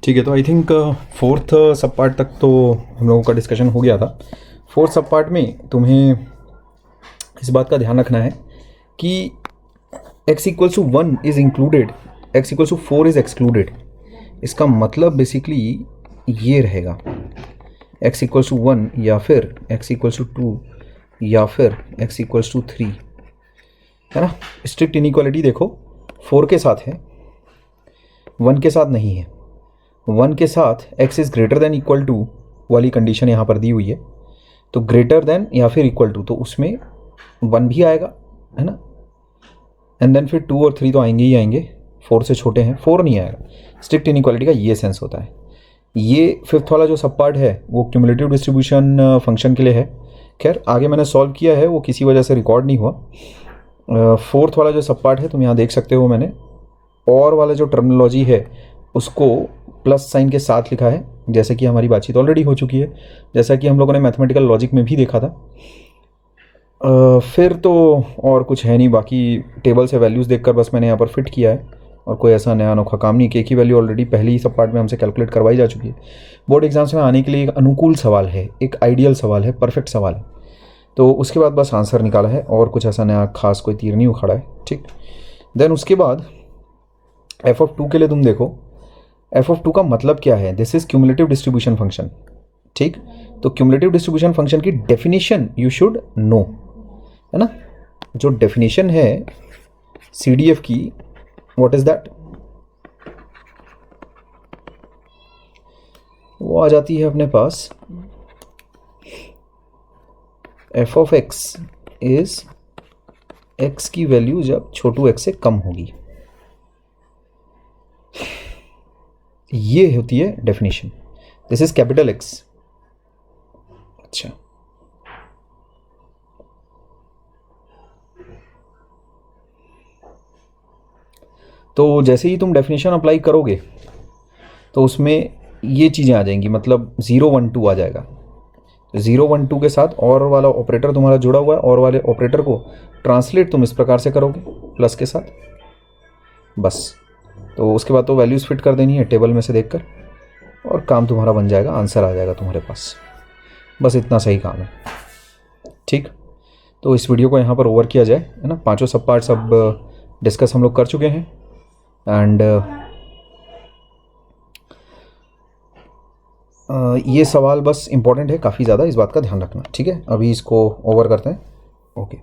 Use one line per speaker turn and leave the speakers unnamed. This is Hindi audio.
ठीक है, तो आई थिंक फोर्थ सब पार्ट तक तो हम लोगों का डिस्कशन हो गया था। फोर्थ सब पार्ट में तुम्हें इस बात का ध्यान रखना है कि x equals to 1 is included, x equals to 4 is excluded. इसका मतलब बेसिकली ये रहेगा x इक्वल्स टू 1 या फिर x इक्वल्स टू 2 या फिर x इक्वल्स टू 3, है ना। स्ट्रिक्ट इनइक्वालिटी देखो 4 के साथ है, 1 के साथ नहीं है। 1 के साथ x is greater than equal to वाली कंडीशन यहाँ पर दी हुई है, तो ग्रेटर देन या फिर इक्वल टू, तो उसमें 1 भी आएगा, है ना। एंड देन फिर 2 और 3 तो आएंगे ही आएंगे, 4 से छोटे हैं, 4 नहीं आएगा। स्ट्रिक्ट इनइक्वालिटी का ये सेंस होता है। ये फिफ्थ वाला जो सब पार्ट है वो क्यूमुलेटिव डिस्ट्रीब्यूशन फंक्शन के लिए है। खैर आगे मैंने सॉल्व किया है, वो किसी वजह से रिकॉर्ड नहीं हुआ। फोर्थ वाला जो सब पार्ट है तुम यहाँ देख सकते हो, मैंने और वाला जो टर्मिनोलॉजी है उसको प्लस साइन के साथ लिखा है, जैसे कि हमारी बातचीत ऑलरेडी हो चुकी है, जैसा कि हम लोगों ने मैथमेटिकल लॉजिक में भी देखा था। फिर तो और कुछ है नहीं, बाकी टेबल से वैल्यूज़ देखकर बस मैंने यहाँ पर फिट किया है, और कोई ऐसा नया अनोखा काम नहीं। के की वैल्यू ऑलरेडी पहले ही सब पार्ट में हमसे कैलकुलेट करवाई जा चुकी है। बोर्ड एग्जाम्स में आने के लिए एक अनुकूल सवाल है, एक आइडियल सवाल है, परफेक्ट सवाल है, तो उसके बाद बस आंसर निकाला है, और कुछ ऐसा नया खास कोई तीर नहीं उखाड़ा है। ठीक, देन उसके बाद f(2) के लिए तुम देखो f(2) का मतलब क्या है। This is cumulative distribution function. ठीक, तो क्यूमुलेटिव डिस्ट्रीब्यूशन फंक्शन की डेफिनेशन यू शुड नो, है ना। जो डेफिनेशन है CDF की, व्हाट इज दैट, वो आ जाती है अपने पास, f of x is x की वैल्यू जब छोटू x से कम होगी, ये होती है definition. This is capital X। अच्छा, तो जैसे ही तुम डेफिनेशन अप्लाई करोगे तो उसमें ये चीज़ें आ जाएंगी, मतलब 0 1 2 आ जाएगा। 0 1 2 के साथ और वाला ऑपरेटर तुम्हारा जुड़ा हुआ है, और वाले ऑपरेटर को ट्रांसलेट तुम इस प्रकार से करोगे प्लस के साथ, बस। तो उसके बाद तो वैल्यूज़ फिट कर देनी है टेबल में से देखकर, और काम तुम्हारा बन जाएगा, आंसर आ जाएगा तुम्हारे पास। बस इतना सही काम है। ठीक, तो इस वीडियो को यहाँ पर ओवर किया जाए, है ना। पांचों सब पार्ट्स अब डिस्कस हम लोग कर चुके हैं, एंड ये सवाल बस इम्पॉर्टेंट है काफ़ी ज़्यादा, इस बात का ध्यान रखना। ठीक है, अभी इसको ओवर करते हैं। ओके।